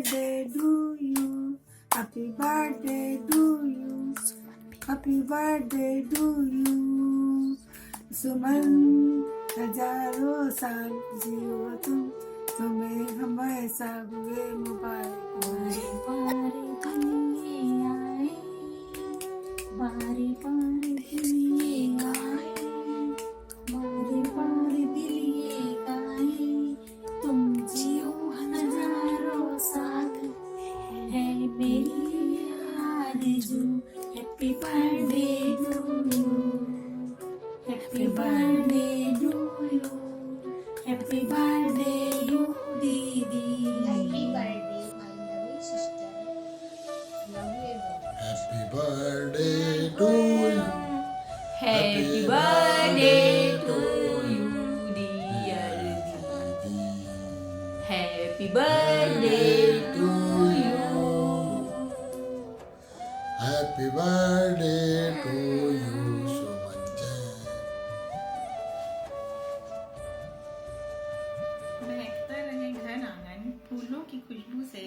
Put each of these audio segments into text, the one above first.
birthday to you, happy birthday to you, happy birthday to you. सुमन हजारों साल जियो तुम, तुम्हें हमेशा हुए मुबारक। बारे बारे आए, बारे बारे दिलिए गाए, बारे बारे दिलिए गाए, तुम जियो हजारों साल, है मेरी आरज़ू। Happy birthday to you, happy birthday to you, happy birthday to दीदी। Happy birthday, my lovely sister. Love you everyone. Happy birthday to you. Happy birthday to you, dear Didi. Happy birthday to you. Happy birthday to you, Suman Jain. महकता रहे घर आंगन फूलों की खुशबू से,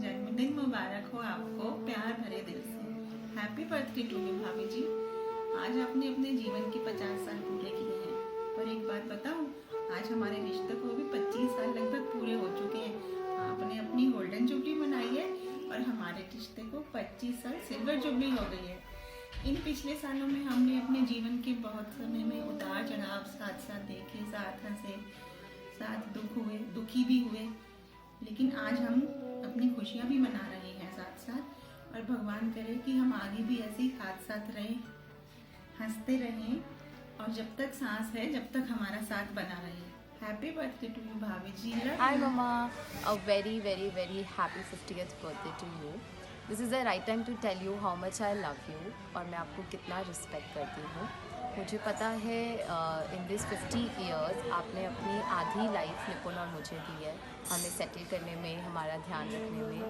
जन्मदिन मुबारक हो आपको प्यार भरे दिल से। हैप्पी बर्थडे टू यू भाभी जी। आज आपने अपने जीवन के 50 साल पूरे किए हैं, पर एक बात बताऊं, आज हमारे रिश्ते को भी 25 साल लगभग पूरे हो चुके हैं। आपने अपनी गोल्डन जुबली मनाई है और हमारे रिश्ते को 25 साल सिल्वर जुबली हो गई है। इन पिछले सालों में हमने अपने जीवन के बहुत समय में उतार चढ़ाव साथ साथ देखे, साथ हंसे, साथ दुखी भी हुए, लेकिन आज हम अपनी खुशियाँ भी मना रहे हैं साथ साथ। और भगवान करे कि हम आगे भी ऐसे ही साथ साथ रहें, हंसते रहें, और जब तक सांस है जब तक हमारा साथ बना रहे। हैप्पी बर्थडे टू यू भाभी जी। Hi Mama, a very very very happy 50th birthday to you. This is the right time to tell you how much I love you और मैं आपको कितना रिस्पेक्ट करती हूँ। मुझे पता है इन दिस 50 years आपने अपनी आधी लाइफ निपुण और मुझे दी है, हमें सेटल करने में, हमारा ध्यान रखने में।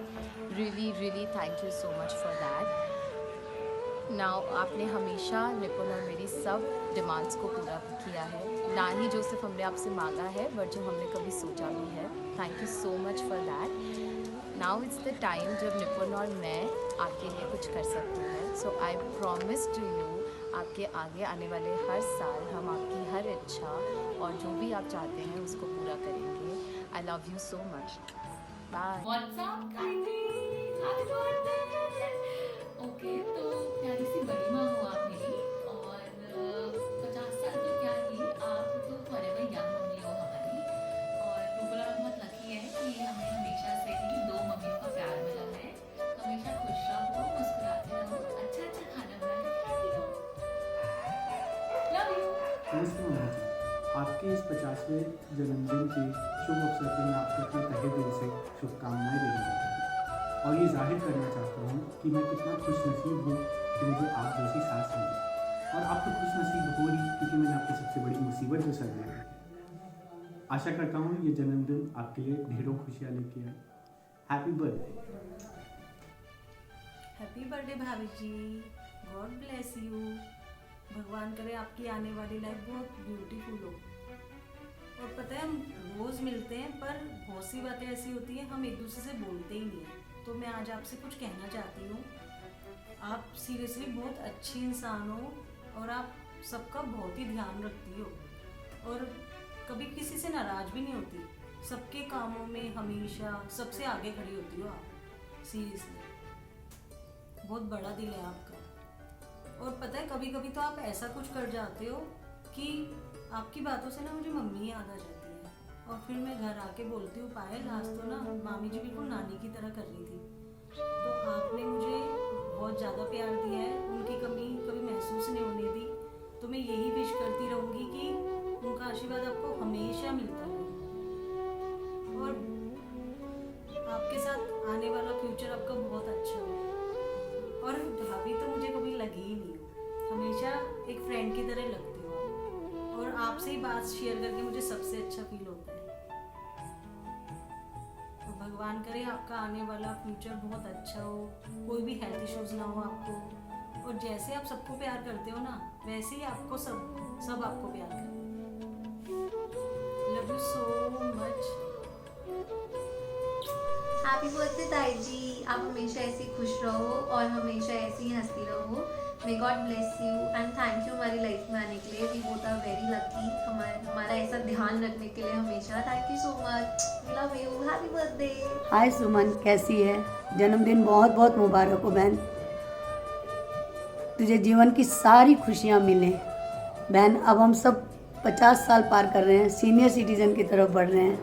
Really really thank you so much for that. Now आपने हमेशा निपुण और मेरी सब डिमांड्स को पूरा किया है, ना ही जो सिर्फ हमने आपसे मांगा है बट जो हमने कभी सोचा भी है। Thank you so much for that. Now it's the time जब निपुण और मैं आपके लिए कुछ कर सकते हैं। सो आई प्रॉमिस टू यू, आपके आगे आने वाले हर साल हम आपकी हर इच्छा और जो भी आप चाहते हैं उसको पूरा करेंगे। I love you so much. Bye. What's up, guys? Happy birthday! Okay, तो प्यारी सी बड़ी माँ हो आप मेरी, और 50 साल तो क्या ही, आप तो forever young मम्मी हो हमारी। और रुबला बहुत लकी है कि हमें हमेशा से ही 2 मम्मियों का प्यार मिला है। हमेशा खुश रहो, मुस्कुराते रहो, अच्छा अच्छा खाना बना के खिलाती रहो। Love you! नमस्ते मम्मा जी, आपके इस 50वें जन्मदिन के शुभ अवसर पर मैं आपको अपने तहे दिल से शुभकामनाएं देना चाहता हूँ और ये जाहिर करना चाहता हूँ कि मैं कितना खुश नसीब हूँ कि मुझे आप जैसी सास मिली। और आप तो खुश नसीब हो रही क्योंकि मैंने आपकी सबसे बड़ी मुसीबत जो सर में रखी। आशा करता हूँ ये जन्मदिन आपके लिए ढेरों खुशियाँ लेके आए। Happy birthday. हैप्पी बर्थडे भाभी जी, गॉड ब्लेस यू। भगवान करे आपकी आने वाली लाइफ बहुत ब्यूटीफुल हो। और पता है हम रोज़ मिलते हैं पर बहुत सी बातें ऐसी होती हैं हम एक दूसरे से बोलते ही नहीं हैं। तो मैं आज आपसे कुछ कहना चाहती हूँ। आप सीरियसली बहुत अच्छी इंसान हो और आप सबका बहुत ही ध्यान रखती हो और कभी किसी से नाराज़ भी नहीं होती। सबके कामों में हमेशा सबसे आगे खड़ी होती हो आप। सीरियसली बहुत बड़ा दिल है आपका। और पता है कभी कभी तो आप ऐसा कुछ कर जाते हो कि आपकी बातों से ना मुझे मम्मी याद आ जाती है और फिर मैं घर आके बोलती हूँ पायल आज तो ना मामी जी बिल्कुल नानी की तरह कर रही थी। तो आपने मुझे बहुत ज़्यादा प्यार दिया है, उनकी कमी कभी महसूस नहीं होने दी। तो मैं यही विश करती रहूँगी कि उनका आशीर्वाद आपको हमेशा मिलता रहे और आपके साथ आने वाला फ्यूचर आपका बहुत अच्छा हो। और भाभी तो मुझे कभी लगी ही नहीं हो, हमेशा एक फ्रेंड की तरह लगती हो आप। और आपसे ही बात शेयर करके मुझे सबसे अच्छा फील होता है। तो भगवान करे आपका आने वाला फ्यूचर बहुत अच्छा हो, कोई भी हेल्थ इश्यूज ना हो आपको। और जैसे आप सबको प्यार करते हो ना वैसे ही आपको सब आपको प्यार करें। Love you so much. Happy birthday ताई जी, आप हमेशा ऐसी खुश रहो और हमेशा ऐसी ही हंसती रहो। May god bless you and thank you हमारी लाइफ में आने के लिए। We both are very lucky, हमारा ऐसा ध्यान रखने के लिए हमेशा। Thank you so much, love you, happy birthday. Hi Suman, कैसी है? जन्मदिन बहुत बहुत मुबारक हो बहन। तुझे जीवन की सारी खुशियाँ मिलें बहन। अब हम सब 50 साल पार कर रहे हैं, सीनियर सिटीजन की तरफ बढ़ रहे हैं,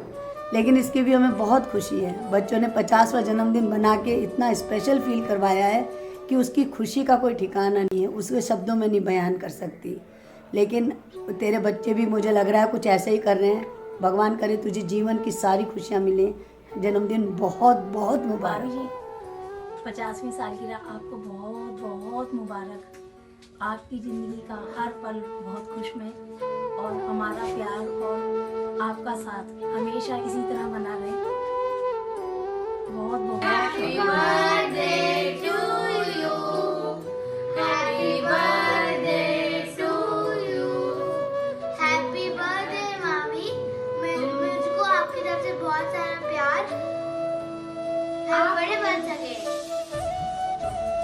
लेकिन इसकी भी हमें बहुत खुशी है। बच्चों ने 50वां जन्मदिन बना के इतना स्पेशल फील करवाया है कि उसकी खुशी का कोई ठिकाना नहीं है, उसके शब्दों में नहीं बयान कर सकती। लेकिन तेरे बच्चे भी मुझे लग रहा है कुछ ऐसे ही कर रहे हैं। भगवान करे तुझे जीवन की सारी खुशियाँ मिलें। जन्मदिन बहुत बहुत मुबारक हो। 50वीं सालगिरह आपको बहुत बहुत मुबारक। आपकी ज़िंदगी का हर पल बहुत खुशमय और हमारा प्यार और आपका साथ हमेशा इसी तरह बना रहे। बहुत बहुत happy birthday to you, happy birthday to you, happy birthday मामी। मुझको आपकी तरफ से बहुत सारा प्यार। आप बड़े बन सके।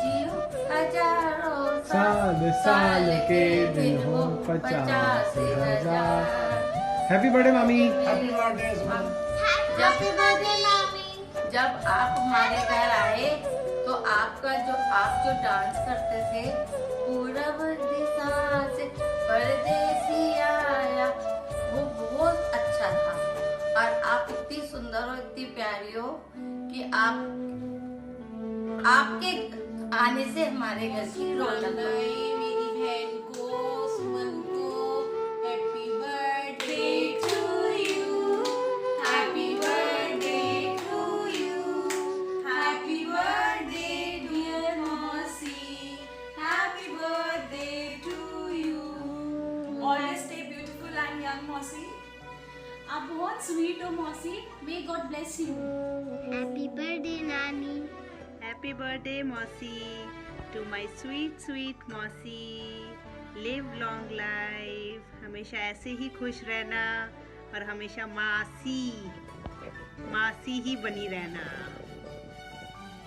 जियो हजारों साल साल के दिन हो 50,000। हैप्पी बर्थडे मामी। हैप्पी बर्थडे सुमन। हैप्पी बर्थडे मामी। जब आप हमारे घर आए तो आप जो डांस करते थे, पूरब दिशा से परदेसी आया, वो बहुत अच्छा था। और आप इतनी सुंदर और इतनी प्यारी हो कि आपके आने से हमारे घर की रौनक बढ़ी। मेरी बहन को, सुमन को, happy birthday to you, happy birthday to you, happy birthday dear मौसी, happy birthday to you. Always stay beautiful and young मौसी। आप बहुत स्वीट हो मौसी। May god bless you. Happy birthday नानी। हैप्पी बर्थडे मौसी टू माय स्वीट स्वीट मौसी। Live long life, हमेशा ऐसे ही खुश रहना और हमेशा मासी ही बनी रहना।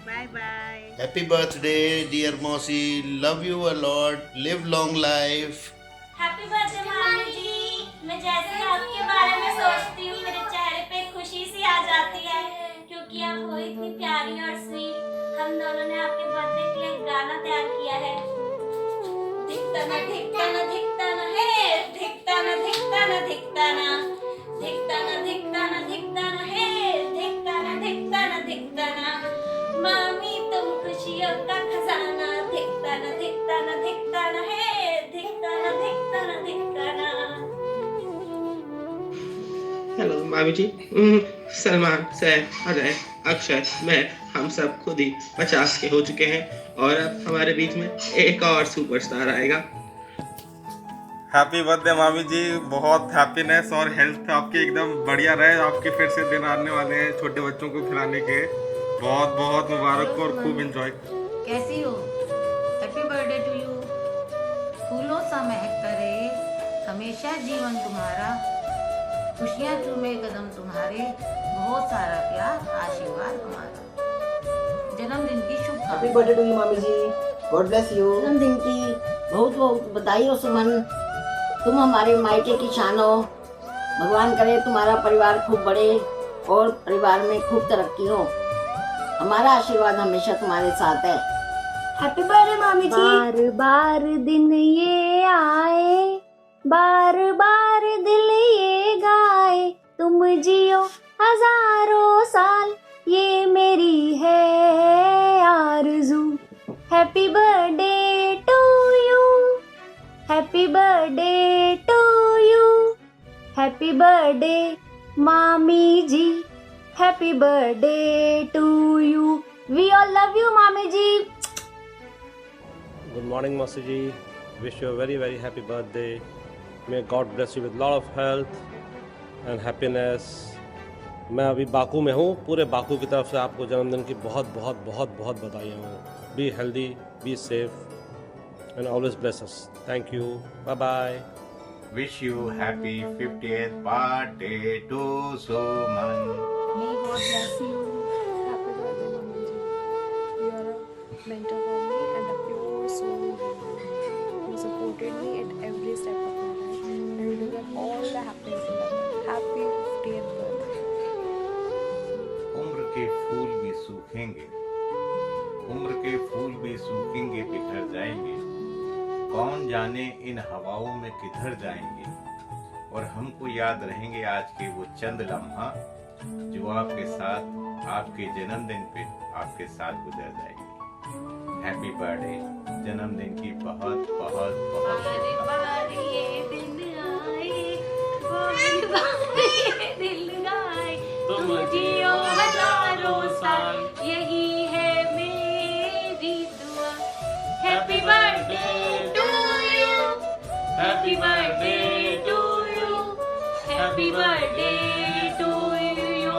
Bye bye. Happy birthday, dear Mosi. Love you a lot. Live long life. Happy birthday मामी जी। मैं जैसे आपके बारे में सोचती हूँ मेरे चेहरे पे खुशी सी आ जाती है, क्योंकि आप हो इतनी प्यारी और स्वीट। हम दोनों ने आपके बर्थडे के लिए एक गाना तैयार किया है। धिकता ना धिकता ना धिकता ना है, धिकता ना धिकता ना धिकता ना, धिकता ना धिकता ना धिकता ना है, धिकता ना धिकता ना धिकता ना। मामी तुम खुशियों का खजाना, धिकता ना धिकता ना धिकता ना है, धिकता ना धिकता ना धिकता ना। हेलो मामी जी। सलमान, सैफ, अजय, अक्षय, मैं, हम सब खुद ही 50 के हो चुके हैं और अब हमारे बीच में एक और सुपरस्टार आएगा। हैप्पी बर्थडे मामी जी। बहुत हैप्पीनेस और हेल्थ आपकी एकदम बढ़िया रहे। आपके फिर से दिन आने वाले हैं छोटे बच्चों को खिलाने के। बहुत बहुत मुबारक हो और खूब एंजॉय। कैसी हो? Happy birthday to you. फूलों सा महक करे हमेशा जीवन तुम्हारा, खुशियाँ चूमे कदम तुम्हारे, बहुत सारा प्यार आशीर्वाद हमारा। जन्मदिन की शुभकामनाएं। हैप्पी बर्थडे टू यू मामी जी। God bless you. जन्मदिन की बहुत बहुत बधाई हो सुमन। तुम हमारे मायके की शान हो। भगवान करे तुम्हारा परिवार खूब बढ़े और परिवार में खूब तरक्की हो। हमारा आशीर्वाद हमेशा तुम्हारे साथ है। हैप्पी बर्थडे मामी जी। बार बार दिन ये आए, बार बार दिल ये गाए, तुम जियो हजारों साल, ये मेरी है आरज़ू। Happy birthday to you, happy birthday to you, happy birthday मामी जी, happy birthday to you. We all love you मामी जी। Good morning, Masi ji. Wish you a very, very happy birthday. May God bless you with lot of health and happiness. मैं अभी Baku में हूँ। पूरे Baku की तरफ से आपको जन्मदिन की बहुत बहुत बहुत बहुत बधाइयाँ हूँ। Be healthy, be safe, and always bless us. Thank you. Bye bye. Wish you happy 50th birthday to Suman. May God bless you. Happy mentor for me and a pure soul who supported me at every step of my life. And we deserve all the happiness in the world. Happy 50th birthday. उम्र के फूल भी सूखेंगे, उम्र के फूल भी सूखेंगे, बिखर जाएंगे, कौन जाने इन हवाओं में किधर जाएंगे, और हमको याद रहेंगे आज के वो चंद लम्हा जो आपके साथ आपके जन्मदिन पे आपके साथ गुजर जाएंगे। हैप्पी बर्थडे, जन्मदिन की बहुत बहुत बहुत बारी ये दिन आए, बारी ये दिल गाए, तुम जियो हजारों साल, यही है मेरी दुआ। Happy birthday to you, happy birthday to you, happy birthday to you,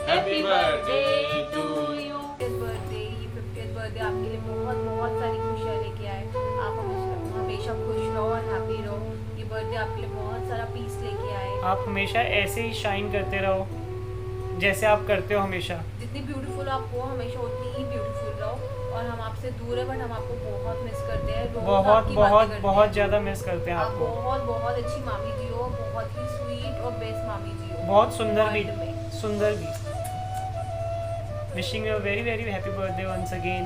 happy birthday to you. 50th birthday, ये 50th बर्थडे आपके लिए बहुत बहुत सारी खुशियाँ लेके आए। आप हमेशा खुश रहो और हैप्पी रहो। ये बर्थडे आपके लिए बहुत सारा पीस लेके आए। आप हमेशा ऐसे ही शाइन करते रहो जैसे आप करते हो हमेशा। जितनी ब्यूटीफुल आप हो हमेशा उतनी ही ब्यूटीफुल रहो। और हम आपसे दूर है बट हम आपको बहुत मिस करते हैं। रोज बहुत आपकी बातें बहुत करते हैं। बहुत ज़्यादा मिस करते हैं आप आपको। बहुत बहुत अच्छी मामी जी हो, बहुत ही स्वीट और बेस्ट मामी जी हो। बहुत सुंदर भी, वर्ल्ड में। सुंदर भी। Wishing you very very happy birthday once again.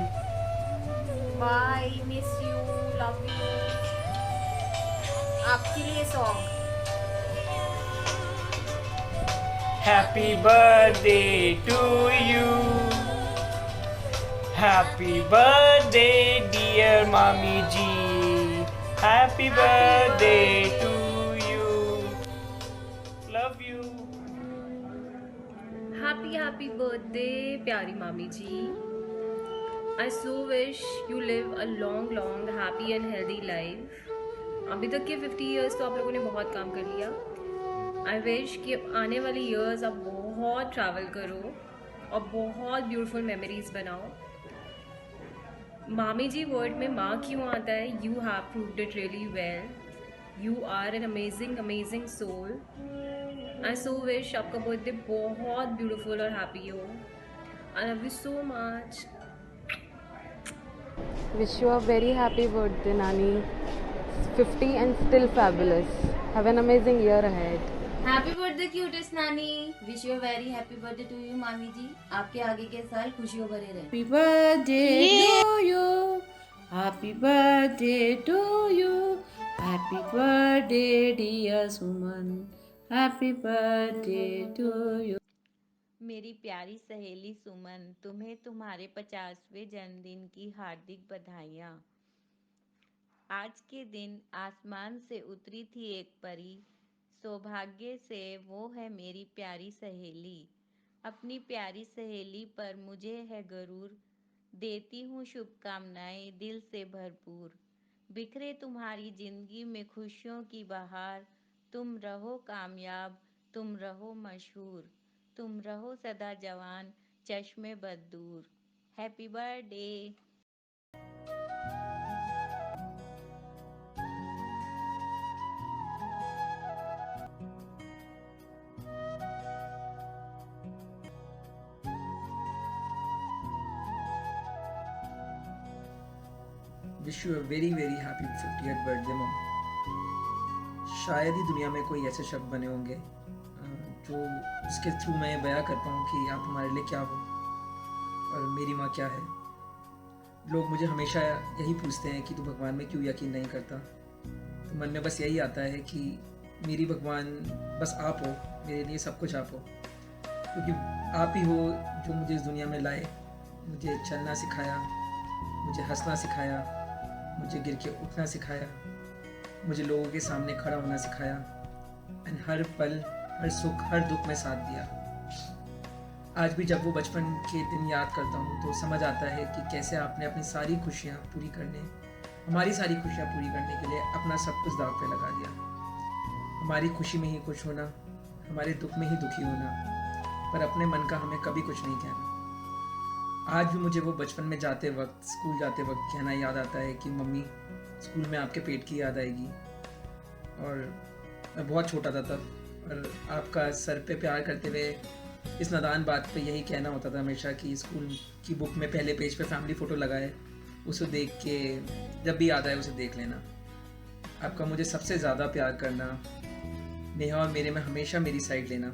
Bye, miss you, love you. आपके लिए song. Happy birthday to you. Happy birthday dear Mami Ji. Happy birthday to you. Love you. Happy birthday प्यारी मामी जी। I so wish you live a long happy and healthy life. अभी तक के 50 years तो आप लोगों ने बहुत काम कर लिया। आई विश कि आने वाली ईयर्स आप बहुत ट्रैवल करो और बहुत ब्यूटीफुल मेमोरीज बनाओ। मामी जी वर्ड में माँ क्यों आता है? You have proved it really well. You are an amazing soul. I so wish आपका बर्थडे बहुत ब्यूटीफुल और हैप्पी हो। I love you so much. Wish you a very happy birthday, Nani. 50 and still fabulous. Have an amazing year ahead. Happy birthday cutest नानी। Wish you very happy birthday to you मामी जी। आपके आगे के साल खुशियों भरे रहे। Happy birthday to you. Happy birthday to you. Happy birthday dear Suman. Happy birthday to you. मेरी प्यारी सहेली सुमन, तुम्हें तुम्हारे 50वें जन्मदिन की हार्दिक बधाइयाँ। आज के दिन आसमान से उतरी थी एक परी, सौभाग्य से वो है मेरी प्यारी सहेली। अपनी प्यारी सहेली पर मुझे है गरूर, देती हूँ शुभकामनाएं दिल से भरपूर। बिखरे तुम्हारी जिंदगी में खुशियों की बहार, तुम रहो कामयाब, तुम रहो मशहूर, तुम रहो सदा जवान, चश्मे बदूर। Happy birthday. Wish you a very very happy 50th birthday mom. शायद ही दुनिया में कोई ऐसे शब्द बने होंगे जो इसके थ्रू मैं बयां कर पाऊँ कि आप हमारे लिए क्या हो और मेरी माँ क्या है। लोग मुझे हमेशा यही पूछते हैं कि तू भगवान में क्यों यकीन नहीं करता। तो मन में बस यही आता है कि मेरी भगवान बस आप हो, मेरे लिए सब कुछ आप हो, क्योंकि आप ही हो जो मुझे इस दुनिया में लाए, मुझे चलना सिखाया, मुझे हंसना सिखाया, मुझे गिर के उठना सिखाया, मुझे लोगों के सामने खड़ा होना सिखाया एंड हर पल, हर सुख, हर दुख में साथ दिया। आज भी जब वो बचपन के दिन याद करता हूँ तो समझ आता है कि कैसे आपने अपनी सारी खुशियाँ पूरी करने, हमारी सारी खुशियाँ पूरी करने के लिए अपना सब कुछ दाव पे लगा दिया। हमारी खुशी में ही खुश होना, हमारे दुख में ही दुखी होना, पर अपने मन का हमें कभी कुछ नहीं कहना। आज भी मुझे वो बचपन में जाते वक्त, स्कूल जाते वक्त कहना याद आता है कि मम्मी स्कूल में आपके पेट की याद आएगी। और मैं बहुत छोटा था तब, और आपका सर पे प्यार करते हुए इस नादान बात पे यही कहना होता था हमेशा कि स्कूल की बुक में पहले पेज पे फैमिली फ़ोटो लगाए, उसे देख के जब भी याद आए उसे देख लेना। आपका मुझे सबसे ज़्यादा प्यार करना, नेहा और मेरे में हमेशा मेरी साइड लेना,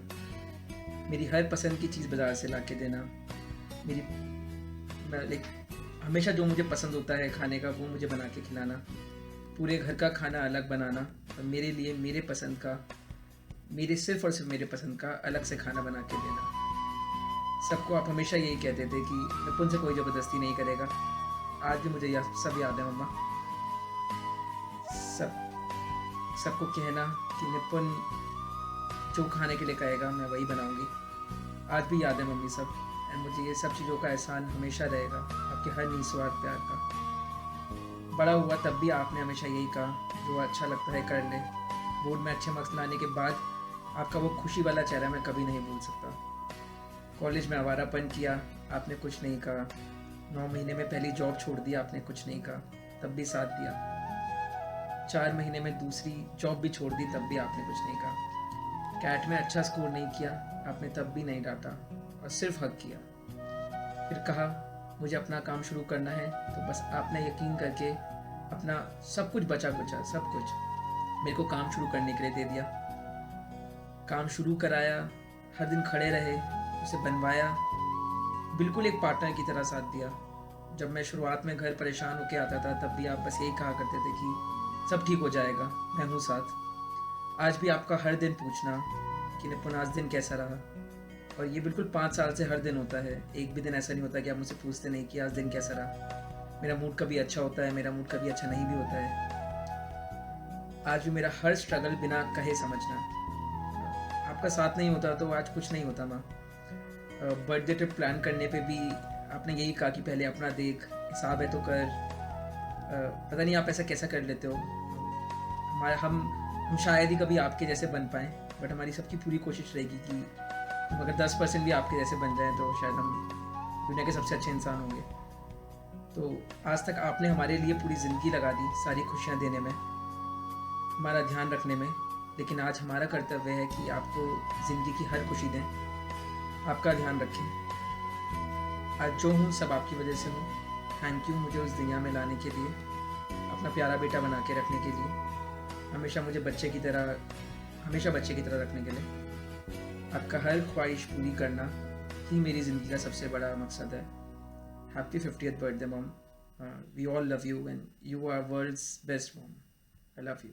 मेरी हर पसंद की चीज़ बाज़ार से ला के देना, हमेशा जो मुझे पसंद होता है खाने का वो मुझे बना के खिलाना, पूरे घर का खाना अलग बनाना और मेरे लिए मेरे पसंद का, मेरे सिर्फ़ और सिर्फ मेरे पसंद का अलग से खाना बना के देना। सबको आप हमेशा यही कहते थे कि निपुण से कोई ज़बरदस्ती नहीं करेगा। आज भी मुझे सब याद है मम्मा, सबको कहना कि निपुण जो खाने के लिए कहेगा मैं वही बनाऊंगी। आज भी याद है मम्मी सब, एंड मुझे ये सब चीज़ों का एहसान हमेशा रहेगा, आपके हर निस्वार्थ प्यार का। बड़ा हुआ तब भी आपने हमेशा यही कहा जो अच्छा लगता है कर ले। बोर्ड में अच्छे मार्क्स लाने के बाद आपका वो खुशी वाला चेहरा मैं कभी नहीं भूल सकता। कॉलेज में आवारापन किया, आपने कुछ नहीं कहा। 9 महीने में पहली जॉब छोड़ दी, आपने कुछ नहीं कहा, तब भी साथ दिया। 4 महीने में दूसरी जॉब भी छोड़ दी, तब भी आपने कुछ नहीं कहा। कैट में अच्छा स्कोर नहीं किया, आपने तब भी नहीं डांटा और सिर्फ हक किया। फिर कहा मुझे अपना काम शुरू करना है, तो बस आपने यकीन करके अपना सब कुछ बचा कुचा सब कुछ मेरे को काम शुरू करने के लिए दे दिया। काम शुरू कराया, हर दिन खड़े रहे, उसे बनवाया, बिल्कुल एक पार्टनर की तरह साथ दिया। जब मैं शुरुआत में घर परेशान होके आता था तब भी आप बस यही कहा करते थे कि सब ठीक हो जाएगा, मैं हूँ साथ। आज भी आपका हर दिन पूछना कि निपुण आज दिन कैसा रहा, और ये बिल्कुल 5 साल से हर दिन होता है। एक भी दिन ऐसा नहीं होता कि आप मुझसे पूछते नहीं कि आज दिन कैसा रहा। मेरा मूड कभी अच्छा होता है, मेरा मूड कभी अच्छा नहीं भी होता है। आज भी मेरा हर स्ट्रगल बिना कहे समझना। आपका साथ नहीं होता तो आज कुछ नहीं होता माँ। बर्थडे ट्रिप प्लान करने पे भी आपने यही कहा कि पहले अपना देख, हिसाब है तो कर। पता नहीं आप ऐसा कैसा कर लेते हो। हम शायद ही कभी आपके जैसे बन पाएँ, बट हमारी सबकी पूरी कोशिश रहेगी कि हम अगर 10% भी आपके जैसे बन जाएं तो शायद हम दुनिया के सबसे अच्छे इंसान होंगे। तो आज तक आपने हमारे लिए पूरी ज़िंदगी लगा दी सारी खुशियाँ देने में, हमारा ध्यान रखने में, लेकिन आज हमारा कर्तव्य है कि आपको ज़िंदगी की हर खुशी दें, आपका ध्यान रखें। आज जो हूँ सब आपकी वजह से हूँ। थैंक यू मुझे उस दुनिया में लाने के लिए, अपना प्यारा बेटा बना के रखने के लिए, हमेशा मुझे बच्चे की तरह रखने के लिए। आपका हर ख्वाहिश पूरी करना ही मेरी ज़िंदगी का सबसे बड़ा मकसद है। Happy 50th birthday mom. We all love you and you are world's best mom. I love you.